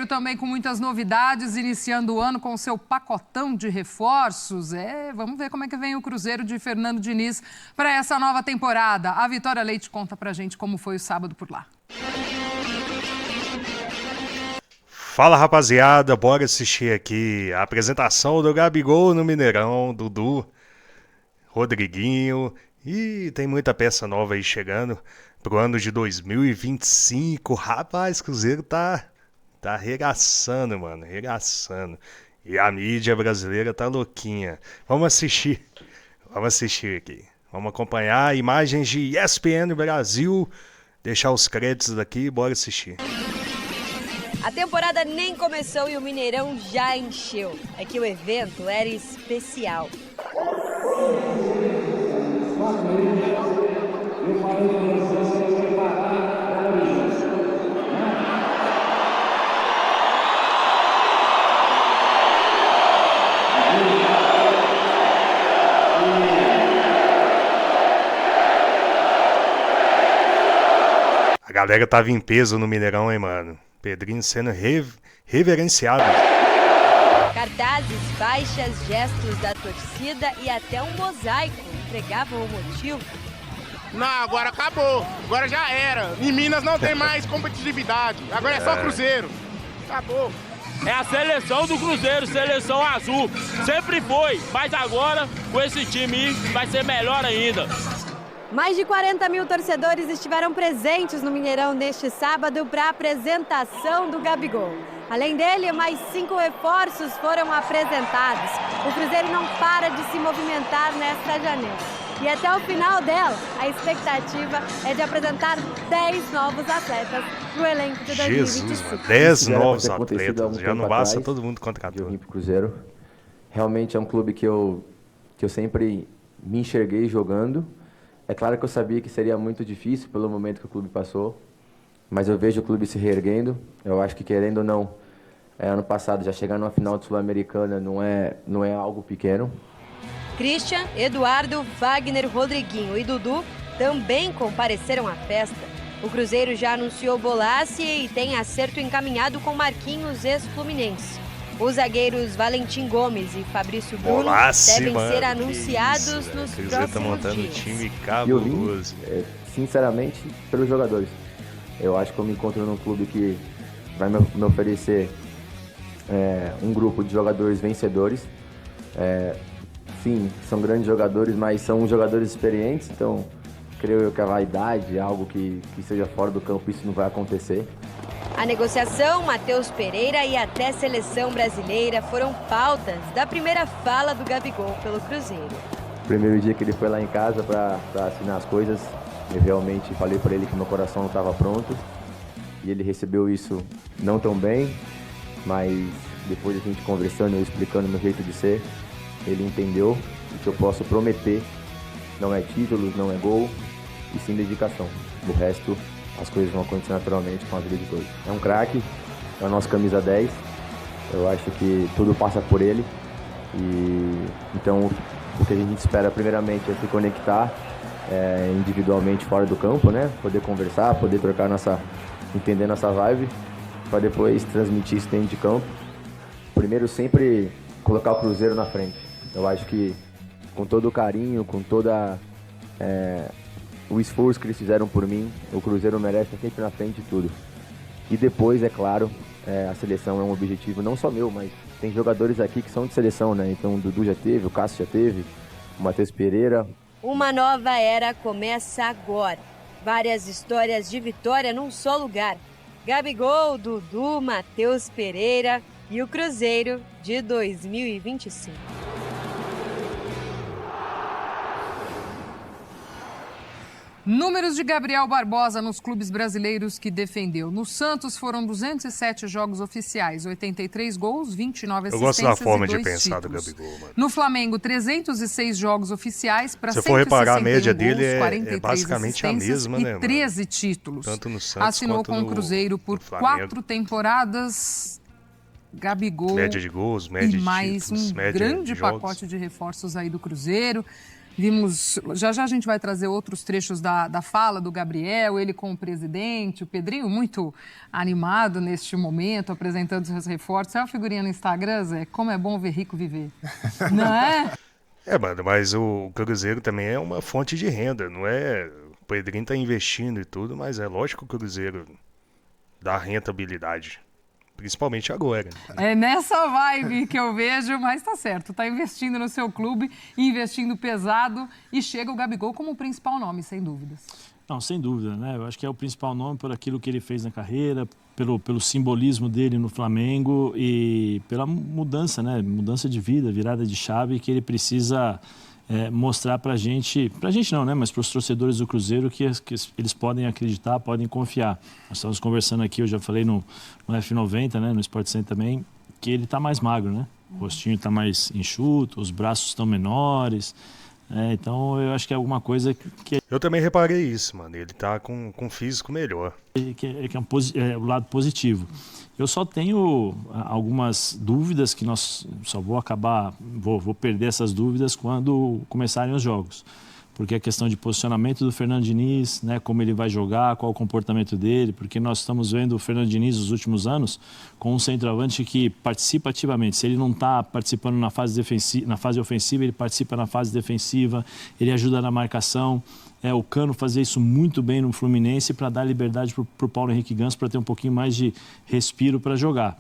Também com muitas novidades, iniciando o ano com seu pacotão de reforços. Vamos ver como é que vem o Cruzeiro de Fernando Diniz para essa nova temporada. A Vitória Leite conta pra gente como foi o sábado por lá. Fala, rapaziada, bora assistir aqui a apresentação do Gabigol no Mineirão, Dudu, Rodriguinho, e tem muita peça nova aí chegando pro ano de 2025. Rapaz, Cruzeiro tá arregaçando, mano, arregaçando. E a mídia brasileira tá louquinha. Vamos assistir aqui. Vamos acompanhar imagens de ESPN Brasil. Deixar os créditos daqui, bora assistir. A temporada nem começou e o Mineirão já encheu. É que o evento era especial. A galera tava em peso no Mineirão, hein, mano? Pedrinho sendo reverenciado. Cartazes, faixas, gestos da torcida e até um mosaico entregavam o motivo. Não, agora acabou. Agora já era. Em Minas não tem mais competitividade. Agora é só Cruzeiro. Acabou. É a seleção do Cruzeiro, seleção azul. Sempre foi, mas agora com esse time vai ser melhor ainda. Mais de 40 mil torcedores estiveram presentes no Mineirão neste sábado para a apresentação do Gabigol. Além dele, mais 5 reforços foram apresentados. O Cruzeiro não para de se movimentar nesta janela. E até o final dela, a expectativa é de apresentar 10 novos atletas no elenco de 2025. Jesus, 10 novos atletas, já não basta todo mundo contratar. Eu vim pro Cruzeiro. Realmente é um clube que eu sempre me enxerguei jogando. É claro que eu sabia que seria muito difícil pelo momento que o clube passou, mas eu vejo o clube se reerguendo. Eu acho que, querendo ou não, ano passado já chegar numa final de Sul-Americana não é algo pequeno. Christian, Eduardo, Wagner, Rodriguinho e Dudu também compareceram à festa. O Cruzeiro já anunciou Bolassi e tem acerto encaminhado com Marquinhos, ex-Fluminense. Os zagueiros Valentim Gomes e Fabrício Bruno devem ser anunciados nos próximos tá montando dias. Um time cabuloso. Eu vim, sinceramente, pelos jogadores. Eu acho que eu me encontro num clube que vai me oferecer um grupo de jogadores vencedores. Sim, são grandes jogadores, mas são jogadores experientes, então creio eu que a vaidade, algo que seja fora do campo, isso não vai acontecer. A negociação, Matheus Pereira e até seleção brasileira foram pautas da primeira fala do Gabigol pelo Cruzeiro. Primeiro dia que ele foi lá em casa para assinar as coisas, eu realmente falei para ele que meu coração não estava pronto. E ele recebeu isso não tão bem, mas depois a gente conversando, eu explicando meu jeito de ser, ele entendeu que eu posso prometer não é títulos, não é gol, e sim dedicação. O resto, as coisas vão acontecer naturalmente com a vida de todos. É um craque, é o nosso camisa 10, eu acho que tudo passa por ele. E então o que a gente espera primeiramente é se conectar individualmente fora do campo, né? Poder conversar, poder trocar entender nossa vibe, para depois transmitir isso dentro de campo. Primeiro sempre colocar o Cruzeiro na frente. Eu acho que com todo o carinho, com toda o esforço que eles fizeram por mim, o Cruzeiro merece estar sempre na frente de tudo. E depois, é claro, a seleção é um objetivo não só meu, mas tem jogadores aqui que são de seleção, né? Então o Dudu já teve, o Cássio já teve, o Matheus Pereira. Uma nova era começa agora. Várias histórias de vitória num só lugar. Gabigol, Dudu, Matheus Pereira e o Cruzeiro de 2025. Números de Gabriel Barbosa nos clubes brasileiros que defendeu. No Santos foram 207 jogos oficiais, 83 gols, 29 assistências. Eu gosto da forma de títulos. pensar do Gabigol, mano. No Flamengo, 306 jogos oficiais para 161 Se for reparar, a média gols, dele 43 é basicamente a mesma, e né, mano? 13 títulos. Tanto no Santos Assinou quanto com o Cruzeiro por 4 temporadas. Gabigol média de gols, média e de mais títulos, um média grande de jogos. pacote de reforços aí do Cruzeiro. Vimos, já a gente vai trazer outros trechos da fala do Gabriel, ele com o presidente, o Pedrinho muito animado neste momento, apresentando seus reforços. É uma figurinha no Instagram, Zé, como é bom ver rico viver, não é? Mano, mas o Cruzeiro também é uma fonte de renda, não é? O Pedrinho tá investindo e tudo, mas é lógico que o Cruzeiro dá rentabilidade. Principalmente agora. É nessa vibe que eu vejo, mas tá certo. Tá investindo no seu clube, investindo pesado e chega o Gabigol como o principal nome, sem dúvidas. Não, sem dúvida, né? Eu acho que é o principal nome por aquilo que ele fez na carreira, pelo simbolismo dele no Flamengo e pela mudança, né? Mudança de vida, virada de chave que ele precisa mostrar pra gente não, né? Mas para os torcedores do Cruzeiro que eles podem acreditar, podem confiar. Nós estávamos conversando aqui, eu já falei no F90, né? No Sport Center também, que ele tá mais magro, né? O rostinho tá mais enxuto, os braços estão menores. Então eu acho que é alguma coisa que... Eu também reparei isso, mano. Ele tá com físico melhor. Que é o lado positivo. Eu só tenho algumas dúvidas que vou perder essas dúvidas quando começarem os jogos. Porque a questão de posicionamento do Fernando Diniz, né, como ele vai jogar, qual o comportamento dele, porque nós estamos vendo o Fernando Diniz nos últimos anos com um centroavante que participa ativamente. Se ele não está participando na fase ofensiva, ele participa na fase defensiva, ele ajuda na marcação. O Cano fazia isso muito bem no Fluminense para dar liberdade para o Paulo Henrique Ganso para ter um pouquinho mais de respiro para jogar.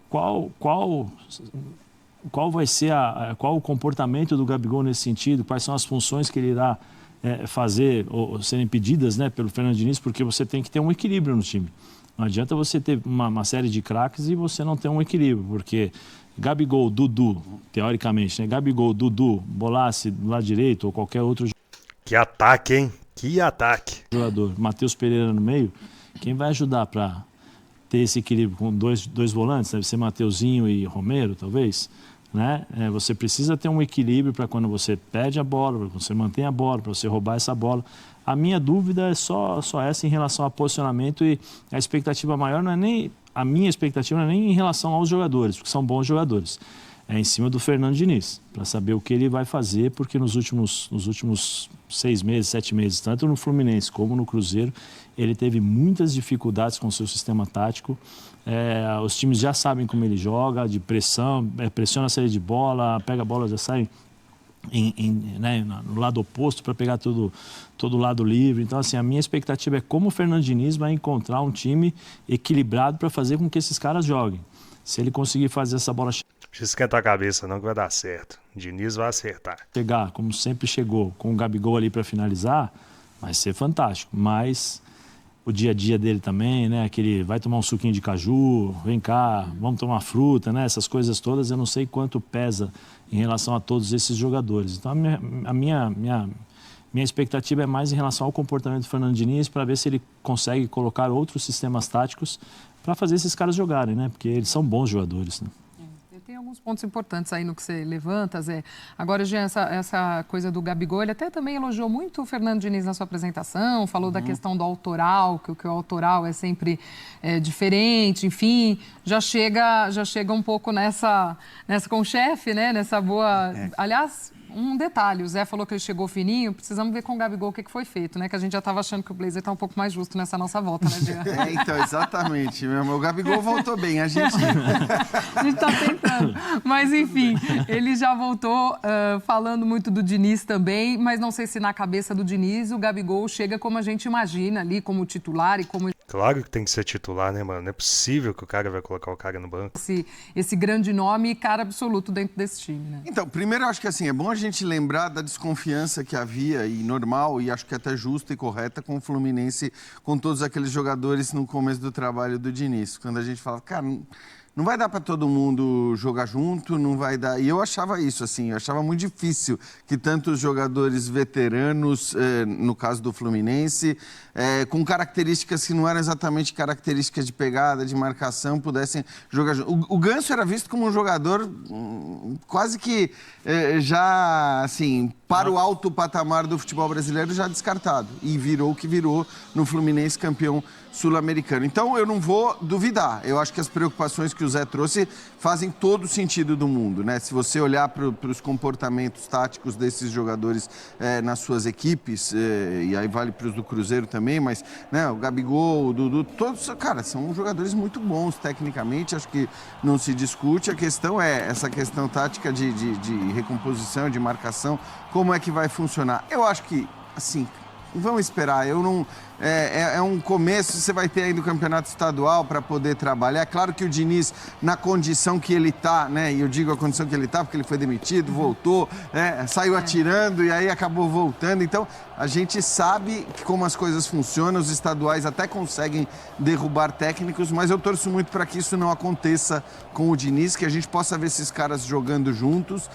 Qual vai ser qual o comportamento do Gabigol nesse sentido? Quais são as funções que ele irá fazer ou serem pedidas, né, pelo Fernando Diniz? Porque você tem que ter um equilíbrio no time. Não adianta você ter uma série de craques e você não ter um equilíbrio, porque Gabigol, Dudu, teoricamente, né? Gabigol, Dudu, Bolaci do lado direito ou qualquer outro Que ataque, hein? Que ataque. Jogador, Matheus Pereira no meio, quem vai ajudar para ter esse equilíbrio com dois volantes? Deve ser Mateuzinho e Romero, talvez, né? Você precisa ter um equilíbrio para quando você perde a bola, para você manter a bola, para você roubar essa bola. A minha dúvida é só essa em relação ao posicionamento, e a expectativa maior não é nem... A minha expectativa não é nem em relação aos jogadores, porque são bons jogadores. É em cima do Fernando Diniz, para saber o que ele vai fazer, porque nos últimos 6 meses, 7 meses, tanto no Fluminense como no Cruzeiro, ele teve muitas dificuldades com o seu sistema tático. Os times já sabem como ele joga, de pressão, pressiona a saída de bola, pega a bola, já sai né, no lado oposto para pegar todo o lado livre. Então, assim, a minha expectativa é como o Fernando Diniz vai encontrar um time equilibrado para fazer com que esses caras joguem. Se ele conseguir fazer essa bola Deixa esquentar a cabeça não que vai dar certo. O Diniz vai acertar. Chegar, como sempre chegou, com o Gabigol ali para finalizar, vai ser fantástico. Mas o dia a dia dele também, né? Aquele vai tomar um suquinho de caju, vem cá, vamos tomar fruta, né? Essas coisas todas, eu não sei quanto pesa em relação a todos esses jogadores. Então a minha expectativa é mais em relação ao comportamento do Fernando Diniz, para ver se ele consegue colocar outros sistemas táticos para fazer esses caras jogarem, né? Porque eles são bons jogadores, né? Tem alguns pontos importantes aí no que você levanta, Zé. Agora, Jean, essa coisa do Gabigol, ele até também elogiou muito o Fernando Diniz na sua apresentação, falou da questão do autoral, que o autoral é sempre diferente, enfim, já chega um pouco nessa com o chefe, né? Nessa boa... Aliás, um detalhe, o Zé falou que ele chegou fininho, precisamos ver com o Gabigol o que foi feito, né? Que a gente já estava achando que o Blazer está um pouco mais justo nessa nossa volta, né, Jean? Então, exatamente, meu irmão. O Gabigol voltou bem, a gente está tentando. Mas, enfim, ele já voltou falando muito do Diniz também, mas não sei se na cabeça do Diniz o Gabigol chega como a gente imagina ali, como titular e como... Claro que tem que ser titular, né, mano? Não é possível que o cara vai colocar o cara no banco. Esse grande nome e cara absoluto dentro desse time, né? Então, primeiro eu acho que assim, é bom a gente lembrar da desconfiança que havia, e normal, e acho que até justa e correta, com o Fluminense, com todos aqueles jogadores no começo do trabalho do Diniz. Quando a gente fala, cara, não vai dar para todo mundo jogar junto, não vai dar... E eu achava isso, assim, eu achava muito difícil que tantos jogadores veteranos, no caso do Fluminense, com características que não eram exatamente características de pegada, de marcação, pudessem jogar junto. O Ganso era visto como um jogador quase que já, assim, para o alto patamar do futebol brasileiro, já descartado. E virou o que virou no Fluminense, campeão sul-americano. Então, eu não vou duvidar. Eu acho que as preocupações que que o Zé trouxe fazem todo o sentido do mundo, né? Se você olhar para os comportamentos táticos desses jogadores nas suas equipes, e aí vale para os do Cruzeiro também, mas né, o Gabigol, o Dudu, todos, cara, são jogadores muito bons tecnicamente, acho que não se discute. A questão é essa questão tática de recomposição, de marcação, como é que vai funcionar? Eu acho que, assim, vamos esperar, eu não... É um começo, você vai ter ainda o campeonato estadual para poder trabalhar. É claro que o Diniz, na condição que ele está, né? E eu digo a condição que ele está, porque ele foi demitido, voltou, né, saiu atirando e aí acabou voltando. Então, a gente sabe como as coisas funcionam, os estaduais até conseguem derrubar técnicos, mas eu torço muito para que isso não aconteça com o Diniz, que a gente possa ver esses caras jogando juntos,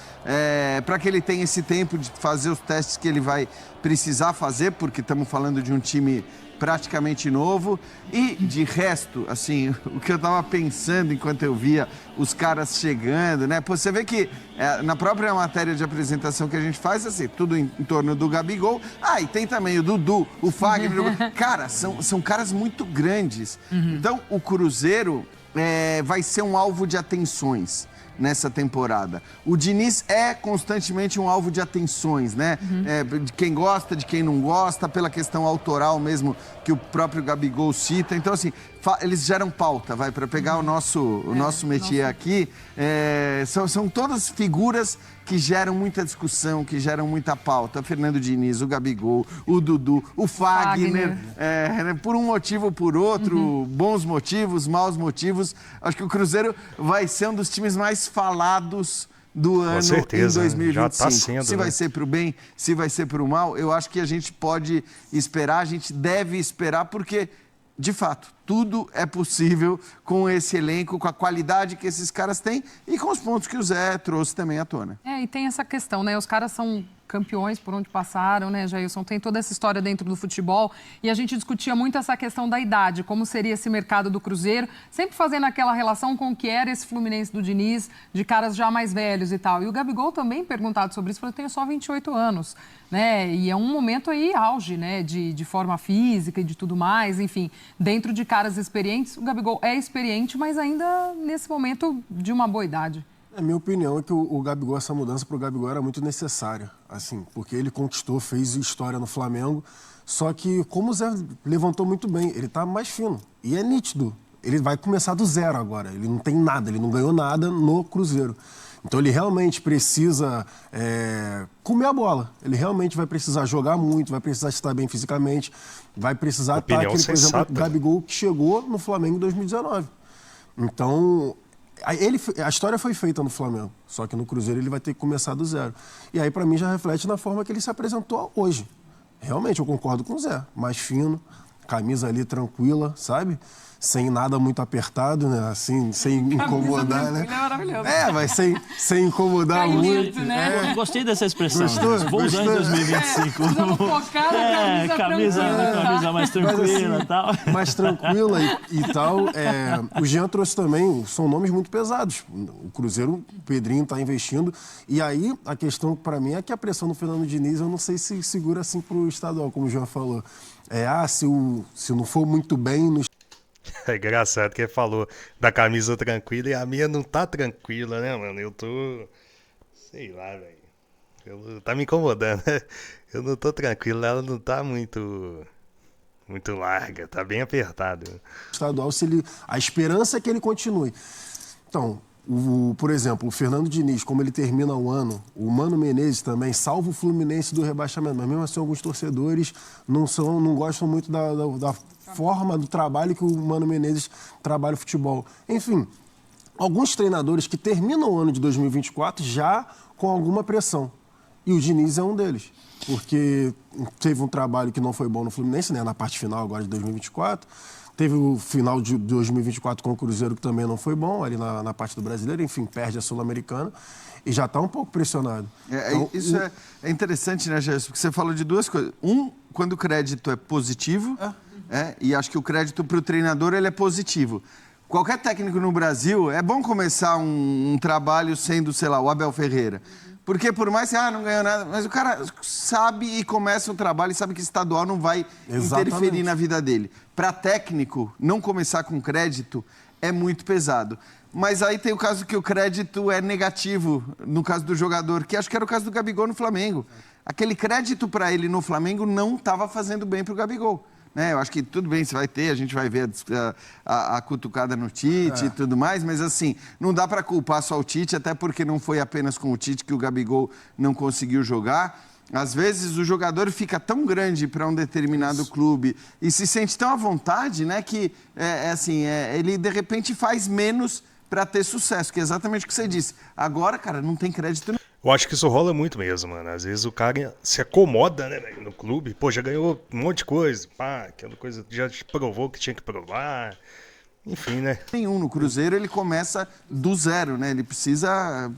para que ele tenha esse tempo de fazer os testes que ele vai precisar fazer, porque estamos falando de um time praticamente novo. E de resto, assim, o que eu estava pensando enquanto eu via os caras chegando, né? Pô, você vê que na própria matéria de apresentação que a gente faz, assim, tudo em torno do Gabigol. Ah, e tem também o Dudu, o Fagner. Cara, são caras muito grandes. Então, o Cruzeiro vai ser um alvo de atenções nessa temporada. O Diniz é constantemente um alvo de atenções, né? De quem gosta, de quem não gosta, pela questão autoral mesmo que o próprio Gabigol cita. Então, assim, eles geram pauta, para pegar o nosso métier aqui. São todas figuras que geram muita discussão, que geram muita pauta. Fernando Diniz, o Gabigol, o Dudu, o Fagner. Por um motivo ou por outro, bons motivos, maus motivos. Acho que o Cruzeiro vai ser um dos times mais falados do ano em 2025. Já tá sendo, se vai ser para o bem, se vai ser para o mal, eu acho que a gente pode esperar, a gente deve esperar, porque, de fato, tudo é possível com esse elenco, com a qualidade que esses caras têm e com os pontos que o Zé trouxe também à tona. E tem essa questão, né? Os caras são campeões por onde passaram, né, Jailson? Tem toda essa história dentro do futebol e a gente discutia muito essa questão da idade, como seria esse mercado do Cruzeiro, sempre fazendo aquela relação com o que era esse Fluminense do Diniz, de caras já mais velhos e tal. E o Gabigol também, perguntado sobre isso, falou: eu tenho só 28 anos, né? E é um momento aí auge, né, de forma física e de tudo mais, enfim, dentro de caras experientes. O Gabigol é experiente, mas ainda nesse momento de uma boa idade. A minha opinião é que o Gabigol, essa mudança para o Gabigol era muito necessária, assim, porque ele conquistou, fez história no Flamengo, só que, como o Zé levantou muito bem, ele está mais fino e é nítido. Ele vai começar do zero agora, ele não tem nada, ele não ganhou nada no Cruzeiro. Então ele realmente precisa comer a bola, ele realmente vai precisar jogar muito, vai precisar estar bem fisicamente, vai precisar estar aquele, por exemplo, o Gabigol que chegou no Flamengo em 2019. Então... a história foi feita no Flamengo, só que no Cruzeiro ele vai ter que começar do zero. E aí, para mim, já reflete na forma que ele se apresentou hoje. Realmente, eu concordo com o Zé. Mais fino, camisa ali tranquila, sabe? Sem nada muito apertado, né? Assim, sem incomodar, né? É maravilhoso. Mas sem incomodar muito. Né? Gostei dessa expressão. Gostou? Vou usar em 2025. Focar na camisa mais tranquila e tal. Mais tranquila e tal. O Jean trouxe também, são nomes muito pesados. O Cruzeiro, o Pedrinho está investindo. E aí, a questão para mim é que a pressão do Fernando Diniz, eu não sei se segura assim para o estadual, como o Jean falou. Se não for muito bem no... É engraçado que ele falou da camisa tranquila e a minha não tá tranquila, né, mano? Eu tô... sei lá, velho. Tá me incomodando, né? Eu não tô tranquilo, ela não tá muito larga, tá bem apertado. Estadual, a esperança é que ele continue. Então, por exemplo, o Fernando Diniz, como ele termina o ano, o Mano Menezes também salva o Fluminense do rebaixamento, mas mesmo assim alguns torcedores não gostam muito da forma do trabalho que o Mano Menezes trabalha o futebol. Enfim, alguns treinadores que terminam o ano de 2024 já com alguma pressão. E o Diniz é um deles, porque teve um trabalho que não foi bom no Fluminense, né, na parte final agora de 2024. Teve o final de 2024 com o Cruzeiro, que também não foi bom, ali na parte do Brasileiro. Enfim, perde a Sul-Americana e já está um pouco pressionado. Então, isso é interessante, né, Gerson? Porque você falou de duas coisas. Quando o crédito é positivo, e acho que o crédito para o treinador ele é positivo. Qualquer técnico no Brasil, é bom começar um trabalho sendo, sei lá, o Abel Ferreira. Porque por mais que não ganhou nada, mas o cara sabe e começa um trabalho e sabe que estadual não vai interferir na vida dele. Para técnico, não começar com crédito é muito pesado. Mas aí tem o caso que o crédito é negativo, no caso do jogador, que acho que era o caso do Gabigol no Flamengo. Aquele crédito para ele no Flamengo não estava fazendo bem para o Gabigol. Né? Eu acho que tudo bem, a gente vai ver a cutucada no Tite e tudo mais, mas assim, não dá para culpar só o Tite, até porque não foi apenas com o Tite que o Gabigol não conseguiu jogar. Às vezes o jogador fica tão grande para um determinado clube e se sente tão à vontade, né, que ele de repente faz menos para ter sucesso, que é exatamente o que você disse. Agora, cara, não tem crédito. Eu acho que isso rola muito mesmo, mano. Às vezes o cara se acomoda, né, no clube. Pô, já ganhou um monte de coisa. Pá, aquela coisa já provou que tinha que provar. Enfim, né? Nenhum. No Cruzeiro ele começa do zero, né? Ele precisa,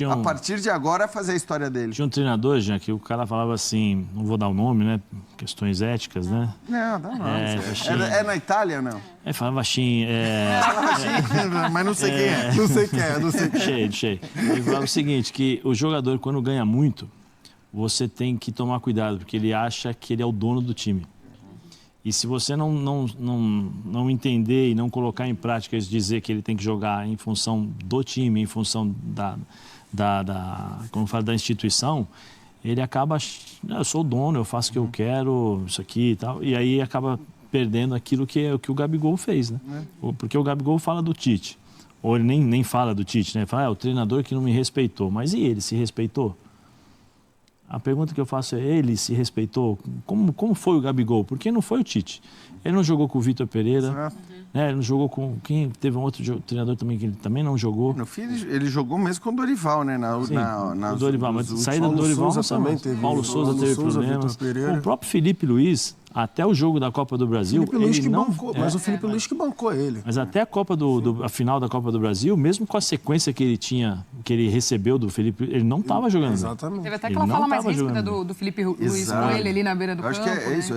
a partir de agora, fazer a história dele. Tinha um treinador, já que o cara falava assim, não vou dar o nome, né? Questões éticas, né? Não, dá não. É na Itália ou não? Falava assim, mas não sei quem é. Não sei quem é, não sei quem é. Cheio. Ele falava o seguinte, que o jogador, quando ganha muito, você tem que tomar cuidado, porque ele acha que ele é o dono do time. E se você não entender e não colocar em prática isso, dizer que ele tem que jogar em função do time, em função como fala, da instituição, ele acaba, eu sou o dono, eu faço o que eu quero, isso aqui e tal, e aí acaba perdendo aquilo que o Gabigol fez, né? Porque o Gabigol fala do Tite, ou ele nem fala do Tite, né? Fala, o treinador que não me respeitou, mas e ele se respeitou? A pergunta que eu faço é, ele se respeitou? Como foi o Gabigol? Porque não foi o Tite. Ele não jogou com o Vitor Pereira, né? Ele não jogou com... Teve um outro treinador também que ele também não jogou. No fim, ele jogou mesmo com o Dorival, né? O Dorival, mas saída do Dorival também teve. Paulo Souza teve problemas. O próprio Felipe Luiz, até o jogo da Copa do Brasil... Felipe Luiz que bancou, mas o Felipe Luiz que bancou ele. Mas até a final da Copa do Brasil, mesmo com a sequência que ele tinha, que ele recebeu do Felipe, ele não estava jogando. Exatamente. Teve até aquela fala mais ríspida do Felipe Luiz com ele ali na beira do campo. Acho que é isso.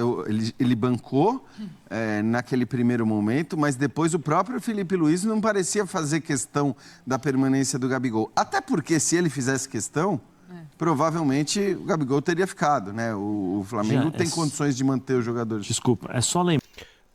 Ele bancou naquele primeiro momento, mas depois o próprio Felipe Luiz não parecia fazer questão da permanência do Gabigol. Até porque se ele fizesse questão... provavelmente o Gabigol teria ficado, né? O Flamengo tem condições de manter os jogadores. Desculpa, é só lembrar.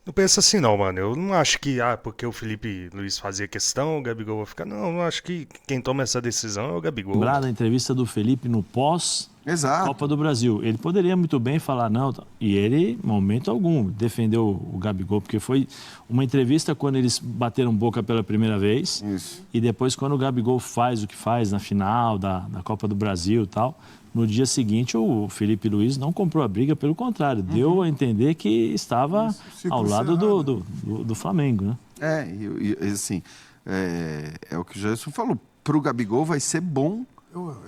Não pensa assim não, mano. Eu não acho que, porque o Felipe Luiz fazia questão, o Gabigol vai ficar. Não, eu acho que quem toma essa decisão é o Gabigol. Lembrar da entrevista do Felipe no pós-Copa do Brasil. Ele poderia muito bem falar não, e ele, em momento algum, defendeu o Gabigol, porque foi uma entrevista quando eles bateram boca pela primeira vez. Isso. E depois quando o Gabigol faz o que faz na final da Copa do Brasil e tal, no dia seguinte o Felipe Luiz não comprou a briga, pelo contrário, deu a entender que estava ao lado do Flamengo, né? É o que o Gerson falou. Para o Gabigol vai ser bom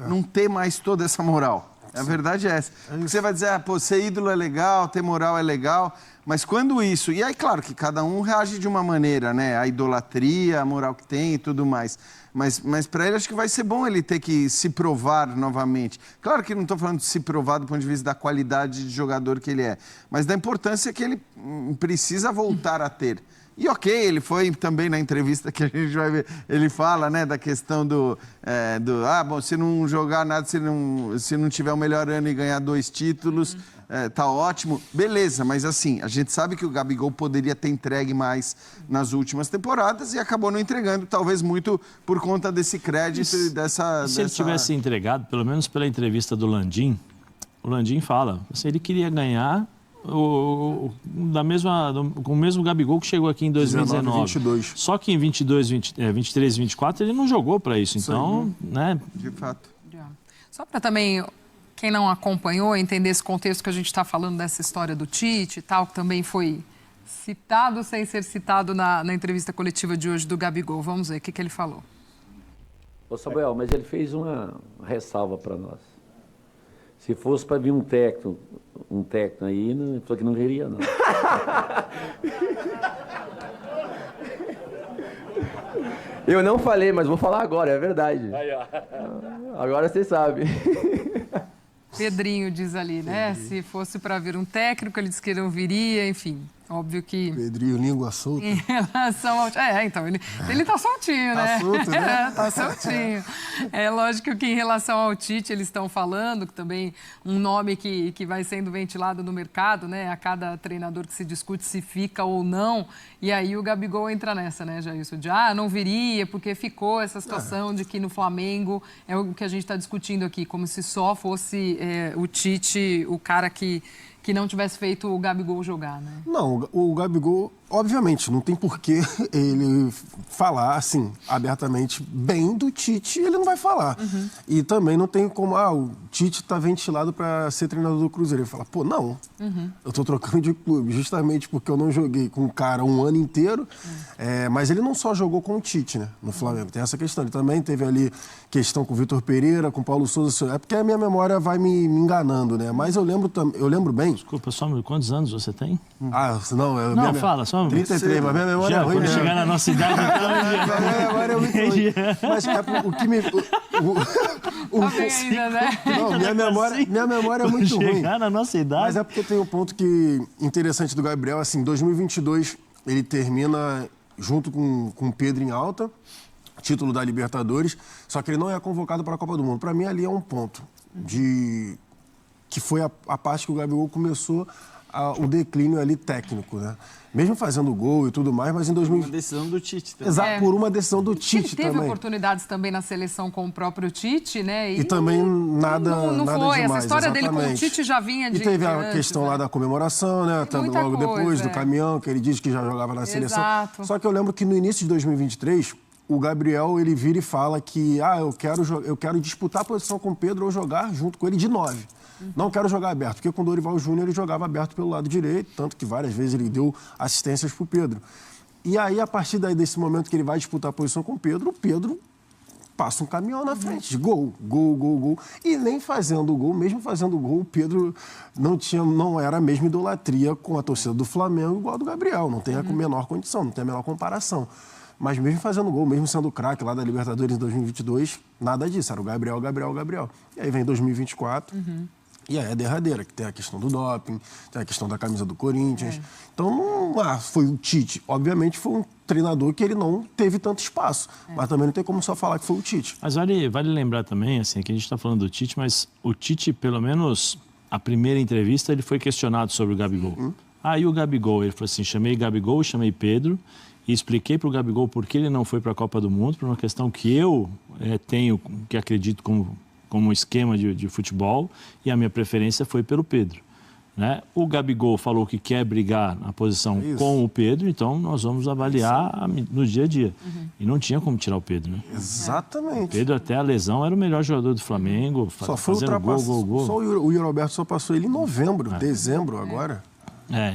não ter mais toda essa moral. A verdade é essa. Você vai dizer, ser ídolo é legal, ter moral é legal, mas quando isso... E aí, claro que cada um reage de uma maneira, né? A idolatria, a moral que tem e tudo mais. Mas para ele, acho que vai ser bom ele ter que se provar novamente. Claro que não estou falando de se provar do ponto de vista da qualidade de jogador que ele é, mas da importância que ele precisa voltar a ter. E ele foi também na entrevista que a gente vai ver, ele fala, né, da questão se não jogar nada, se não tiver o melhor ano e ganhar 2 títulos, tá ótimo. Beleza, mas assim, a gente sabe que o Gabigol poderia ter entregue mais nas últimas temporadas e acabou não entregando, talvez muito por conta desse crédito e dessa... Se ele tivesse entregado, pelo menos pela entrevista do Landim, o Landim fala, ele queria ganhar... com o mesmo Gabigol que chegou aqui em 2019. 22. Só que em 23 e 24 ele não jogou para isso. Então, né? De fato. Só para também, quem não acompanhou, entender esse contexto que a gente está falando dessa história do Tite e tal, que também foi citado sem ser citado na entrevista coletiva de hoje do Gabigol. Vamos ver o que ele falou. Ô Samuel, mas ele fez uma ressalva para nós. Se fosse para vir um técnico aí, ele falou que não viria, não. Eu não falei, mas vou falar agora, é verdade. Aí, ó. Agora você sabe. Pedrinho diz ali, né? Se fosse para vir um técnico, ele disse que não viria, enfim. Óbvio que... Pedrinho, língua solta. Em relação ao... então, ele tá soltinho, né? Tá solto, né? Tá soltinho. É lógico que em relação ao Tite, eles estão falando, que também um nome que vai sendo ventilado no mercado, né? A cada treinador que se discute se fica ou não. E aí o Gabigol entra nessa, né, Jailson? De, não viria, porque ficou essa situação de que no Flamengo, é o que a gente está discutindo aqui, como se só fosse o Tite, o cara que não tivesse feito o Gabigol jogar, né? Não, o Gabigol, obviamente, não tem por que ele falar, assim, abertamente, bem do Tite, ele não vai falar. E também não tem como, o Tite está ventilado para ser treinador do Cruzeiro. Ele fala, não, eu estou trocando de clube, justamente porque eu não joguei com o cara um ano inteiro, mas ele não só jogou com o Tite, né, no Flamengo, tem essa questão. Ele também teve ali questão com o Vitor Pereira, com o Paulo Souza, é porque a minha memória vai me enganando, né, mas eu lembro bem. Desculpa, só quantos anos você tem? Não, fala, só 33, mas minha memória é ruim. Quando chegar na nossa idade, então... Minha memória é muito ruim. Mas o que me... Minha memória é muito ruim. Chegar na nossa idade... Mas é porque tem um ponto interessante do Gabriel, assim, 2022 ele termina junto com o Pedro em alta, título da Libertadores, só que ele não é convocado para a Copa do Mundo. Para mim, ali é um ponto que foi a parte que o Gabigol começou o declínio ali técnico, né? Mesmo fazendo gol e tudo mais, mas em 2000... Uma decisão do Tite também. Exato, por uma decisão do Tite também. Ele teve oportunidades também na seleção com o próprio Tite, né? E também nada foi. Demais, essa história exatamente. dele com o Tite já vinha de... E teve a questão lá da comemoração, né? Logo depois do caminhão, que ele disse que já jogava na seleção. Exato. Só que eu lembro que no início de 2023... O Gabriel, ele vira e fala que eu quero disputar a posição com o Pedro ou jogar junto com ele de 9. Não quero jogar aberto, porque com o Dorival Júnior ele jogava aberto pelo lado direito, tanto que várias vezes ele deu assistências para o Pedro. E aí, a partir desse momento que ele vai disputar a posição com o Pedro passa um caminhão na frente. Gol. E nem fazendo gol, mesmo fazendo gol, o Pedro não era a mesma idolatria com a torcida do Flamengo igual a do Gabriel. Não tem a menor condição, não tem a menor comparação. Mas mesmo fazendo gol, mesmo sendo craque lá da Libertadores em 2022, nada disso. Era o Gabriel. E aí vem 2024, e aí é a derradeira, que tem a questão do doping, tem a questão da camisa do Corinthians. Então, foi o Tite. Obviamente, foi um treinador que ele não teve tanto espaço. Mas também não tem como só falar que foi o Tite. Mas vale lembrar também, assim, que a gente está falando do Tite, mas o Tite, pelo menos, a primeira entrevista, ele foi questionado sobre o Gabigol. Aí o Gabigol, ele falou assim, chamei Gabigol, chamei Pedro... E expliquei para o Gabigol por que ele não foi para a Copa do Mundo, por uma questão que eu tenho, que acredito como esquema de futebol, e a minha preferência foi pelo Pedro. Né? O Gabigol falou que quer brigar na posição com o Pedro, então nós vamos avaliar no dia a dia. E não tinha como tirar o Pedro, né? Exatamente. O Pedro, até a lesão, era o melhor jogador do Flamengo, só foi fazendo gol. Só o Yuri Alberto só passou ele em novembro, dezembro agora.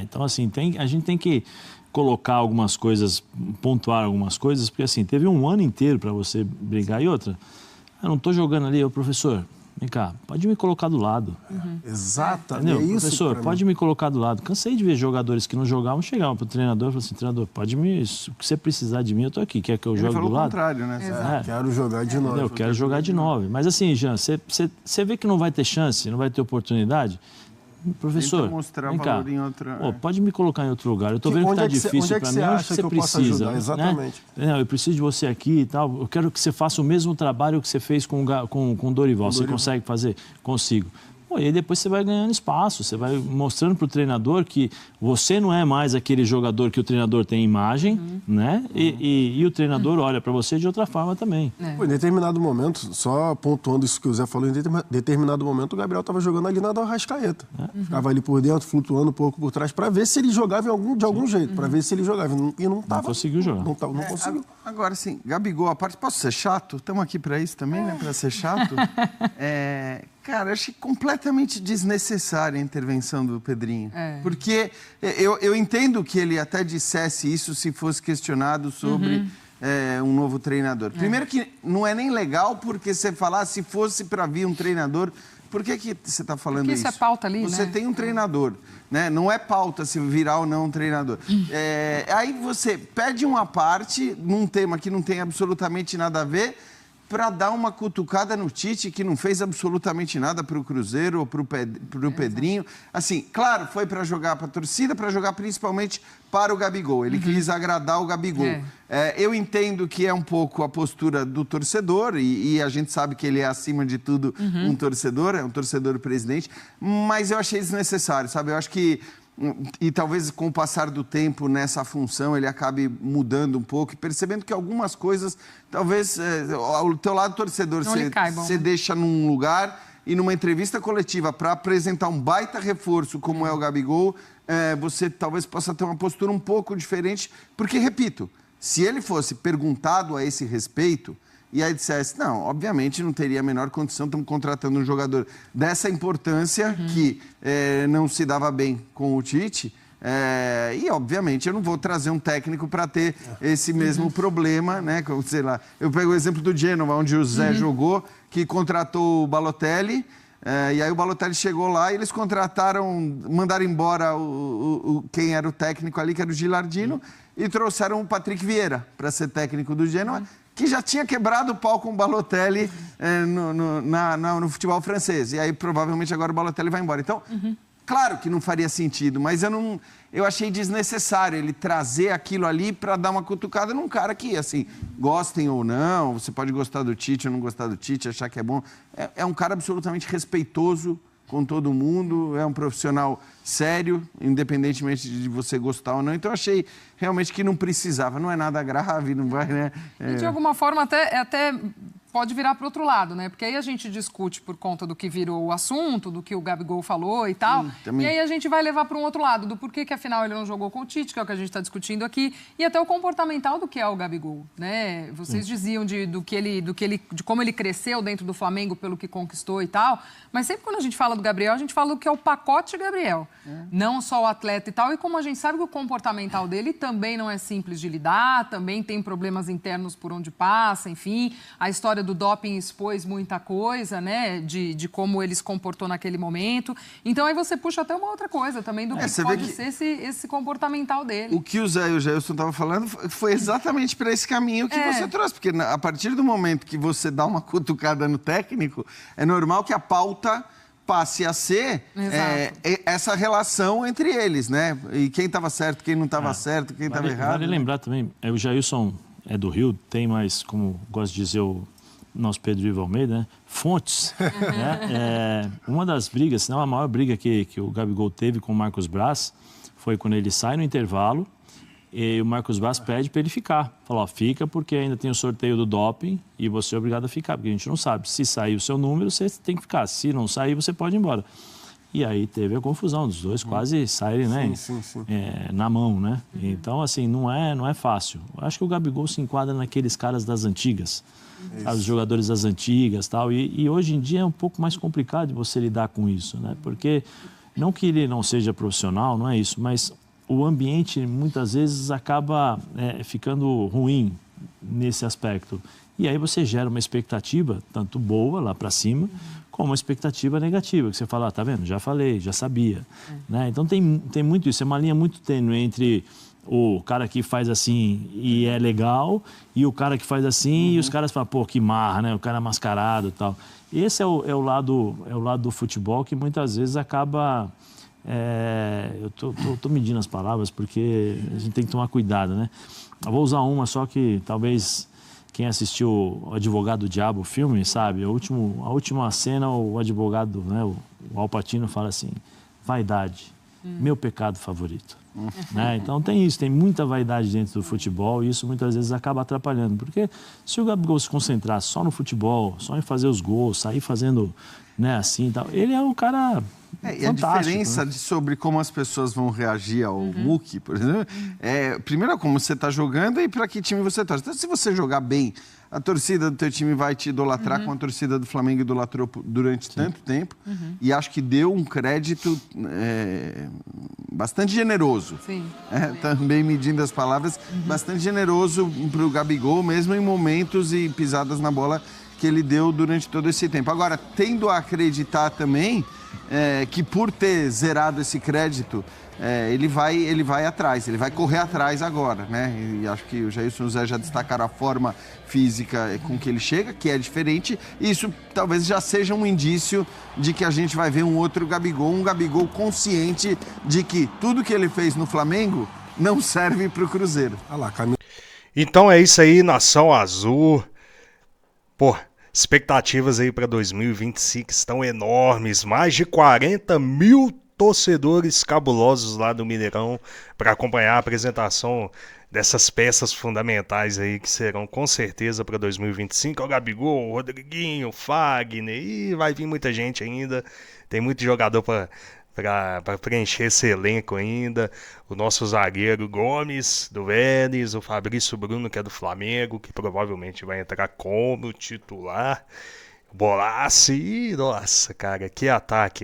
Então assim, a gente tem que colocar algumas coisas, pontuar algumas coisas, porque assim, teve um ano inteiro para você brigar. E outra, eu não estou jogando ali, professor, vem cá, pode me colocar do lado. Exatamente. Entendeu? Professor, pode me colocar do lado. Cansei de ver jogadores que não jogavam, chegavam para o treinador e falavam assim, treinador, o que você precisar de mim, eu estou aqui, quer que eu jogue do lado? Ele falou o contrário, né? Quero jogar de 9. Eu quero jogar de 9. Mas assim, Jean, você vê que não vai ter chance, não vai ter oportunidade. Professor, mostrar vem cá, valor em outra... pode me colocar em outro lugar. Eu estou vendo que está difícil para mim. Onde você precisa? Ajudar? Exatamente. Né? Eu preciso de você aqui e tal. Eu quero que você faça o mesmo trabalho que você fez com o Dorival. Você consegue fazer? Consigo. E aí depois você vai ganhando espaço, você vai mostrando para o treinador que você não é mais aquele jogador que o treinador tem imagem, né? E o treinador olha para você de outra forma também. Em determinado momento, só pontuando isso que o Zé falou, em determinado momento o Gabriel estava jogando ali na do Arrascaeta. Ficava ali por dentro, flutuando um pouco por trás, para ver se ele jogava de algum jeito, para ver se ele jogava. E não estava. Não conseguiu jogar. Não conseguiu. Agora, sim, Gabigol, posso ser chato? Estamos aqui para isso também, né? Para ser chato. Cara, achei completamente desnecessária a intervenção do Pedrinho. Porque eu entendo que ele até dissesse isso se fosse questionado sobre um novo treinador. Primeiro que não é nem legal, porque você falar se fosse para vir um treinador... Por que você está falando isso? Porque isso é pauta ali, Você tem um treinador, né? Não é pauta se virar ou não um treinador. Aí você pede uma parte num tema que não tem absolutamente nada a ver... para dar uma cutucada no Tite, que não fez absolutamente nada para o Cruzeiro ou para o Pedrinho. Assim, claro, foi para jogar para a torcida, para jogar principalmente para o Gabigol. Ele quis agradar o Gabigol. Eu entendo que é um pouco a postura do torcedor, e a gente sabe que ele é, acima de tudo, um torcedor, é um torcedor presidente, mas eu achei desnecessário, sabe? Eu acho que e talvez com o passar do tempo nessa função ele acabe mudando um pouco e percebendo que algumas coisas, talvez o teu lado torcedor você deixa num lugar e numa entrevista coletiva para apresentar um baita reforço como é o Gabigol, você talvez possa ter uma postura um pouco diferente, porque, repito, se ele fosse perguntado a esse respeito e aí dissesse, não, obviamente não teria a menor condição, estamos contratando um jogador dessa importância que não se dava bem com o Tite, e obviamente eu não vou trazer um técnico para ter esse mesmo problema, né? Como, sei lá, eu pego o exemplo do Genoa, onde o Zé jogou, que contratou o Balotelli, e aí o Balotelli chegou lá e eles mandaram embora quem era o técnico ali, que era o Gilardino, e trouxeram o Patrick Vieira para ser técnico do Genoa, que já tinha quebrado o pau com o Balotelli no futebol francês. E aí, provavelmente, agora o Balotelli vai embora. Então, claro que não faria sentido, mas eu achei desnecessário ele trazer aquilo ali para dar uma cutucada num cara que, assim, gostem ou não, você pode gostar do Tite ou não gostar do Tite, achar que é bom. É um cara absolutamente respeitoso com todo mundo, é um profissional sério, independentemente de você gostar ou não. Então, eu achei realmente que não precisava. Não é nada grave, não vai, né? E de alguma forma até pode virar para o outro lado, né? Porque aí a gente discute por conta do que virou o assunto, do que o Gabigol falou e tal. E aí a gente vai levar para um outro lado, do porquê que afinal ele não jogou com o Tite, que é o que a gente está discutindo aqui, e até o comportamental do que é o Gabigol, né? Vocês diziam de como ele cresceu dentro do Flamengo pelo que conquistou e tal, mas sempre quando a gente fala do Gabriel, a gente fala do que é o pacote Gabriel. Não só o atleta e tal, e como a gente sabe que o comportamental dele também não é simples de lidar, também tem problemas internos por onde passa, enfim, a história do doping expôs muita coisa, né, de como ele se comportou naquele momento. Então aí você puxa até uma outra coisa também do que pode ser esse comportamental dele. O que o Zé e o Jailson estavam falando foi exatamente para esse caminho que você trouxe, porque a partir do momento que você dá uma cutucada no técnico, é normal que a pauta passe a ser essa relação entre eles, né? E quem estava certo, quem não estava certo, quem estava errado. Vale lembrar também, o Jailson é do Rio, tem mais, como gosta de dizer o nosso Pedro Ivo Almeida, né? Fontes. Né? Uma das brigas, se não a maior briga que o Gabigol teve com o Marcos Braz foi quando ele sai no intervalo e o Marcos Braz pede para ele ficar. Falou, fica porque ainda tem o sorteio do doping e você é obrigado a ficar, porque a gente não sabe. Se sair o seu número, você tem que ficar. Se não sair, você pode ir embora. E aí teve a confusão dos dois, quase saírem, né? Sim. Na mão, né? Então, assim, não é fácil. Eu acho que o Gabigol se enquadra naqueles caras das antigas, os jogadores das antigas e tal. E hoje em dia é um pouco mais complicado de você lidar com isso, né? Porque, não que ele não seja profissional, não é isso, mas o ambiente muitas vezes acaba ficando ruim nesse aspecto. E aí você gera uma expectativa, tanto boa lá para cima, como uma expectativa negativa, que você fala, tá vendo, já falei, já sabia. Né? Então tem muito isso, é uma linha muito tênue entre o cara que faz assim e é legal, e o cara que faz assim e os caras falam, pô, que marra, né? O cara é mascarado e tal. Esse é o lado do futebol que muitas vezes acaba... eu tô medindo as palavras porque a gente tem que tomar cuidado, né? Eu vou usar uma só que talvez... Quem assistiu o Advogado do Diabo, o filme, sabe? A última cena, o advogado, né, o Al Pacino fala assim, vaidade, meu pecado favorito. Né? Então tem isso, tem muita vaidade dentro do futebol e isso muitas vezes acaba atrapalhando. Porque se o Gabigol se concentrar só no futebol, só em fazer os gols, sair fazendo, né, assim e tal, ele é um cara... E a diferença sobre como as pessoas vão reagir ao Hulk, por exemplo, primeiro como você está jogando e para que time você torce. Então, se você jogar bem, a torcida do teu time vai te idolatrar, como a torcida do Flamengo idolatrou durante tanto tempo. E acho que deu um crédito bastante generoso. Também medindo as palavras, bastante generoso para o Gabigol, mesmo em momentos e pisadas na bola que ele deu durante todo esse tempo. Agora, tendo a acreditar também que por ter zerado esse crédito, ele vai atrás, ele vai correr atrás agora, né? E acho que o Jailson e o Zé já destacaram a forma física com que ele chega, que é diferente. E isso talvez já seja um indício de que a gente vai ver um outro Gabigol, um Gabigol consciente de que tudo que ele fez no Flamengo não serve para o Cruzeiro. Então é isso aí, Nação Azul. Pô, expectativas aí para 2025 estão enormes. Mais de 40 mil torcedores cabulosos lá do Mineirão para acompanhar a apresentação dessas peças fundamentais aí que serão com certeza para 2025. É o Gabigol, o Rodriguinho, o Fagner, e vai vir muita gente ainda. Tem muito jogador para preencher esse elenco ainda. O nosso zagueiro Gomes, do Vélez, o Fabrício Bruno, que é do Flamengo, que provavelmente vai entrar como titular. Bolace, e nossa, cara, que ataque.